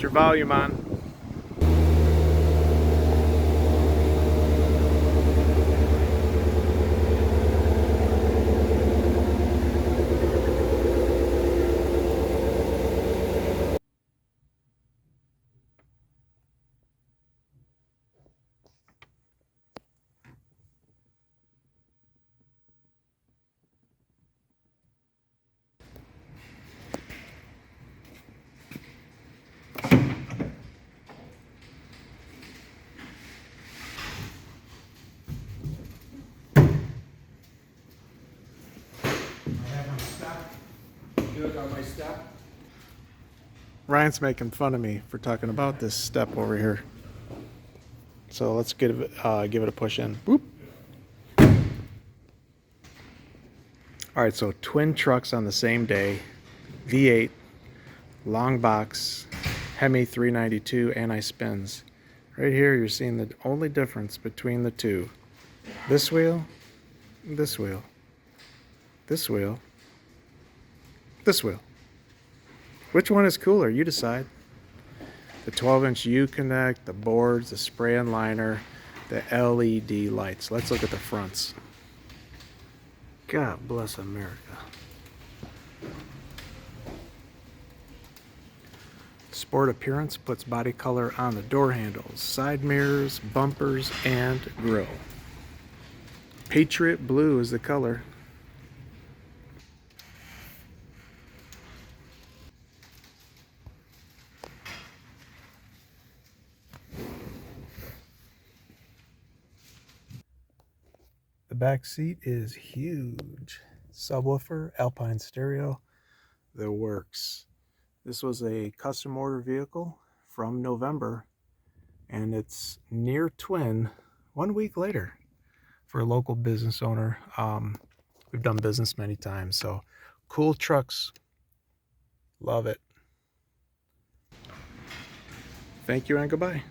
your volume on. Ryan's making fun of me for talking about this step over here. So let's give it a push in. Boop. All right, so twin trucks on the same day, V8, long box, Hemi 392 anti-spins. Right here, you're seeing the only difference between the two. This wheel, this wheel, this wheel, this wheel. Which one is cooler? You decide. The 12-inch U-Connect, the boards, the spray and liner, the LED lights. Let's look at the fronts. God bless America. Sport Appearance puts body color on the door handles, side mirrors, bumpers, and grille. Patriot Blue is the color. The back seat is huge. Subwoofer, Alpine stereo, the works. This was a custom order vehicle from November, and it's near twin 1 week later for a local business owner. We've done business many times, so cool trucks. Love it. Thank you and goodbye.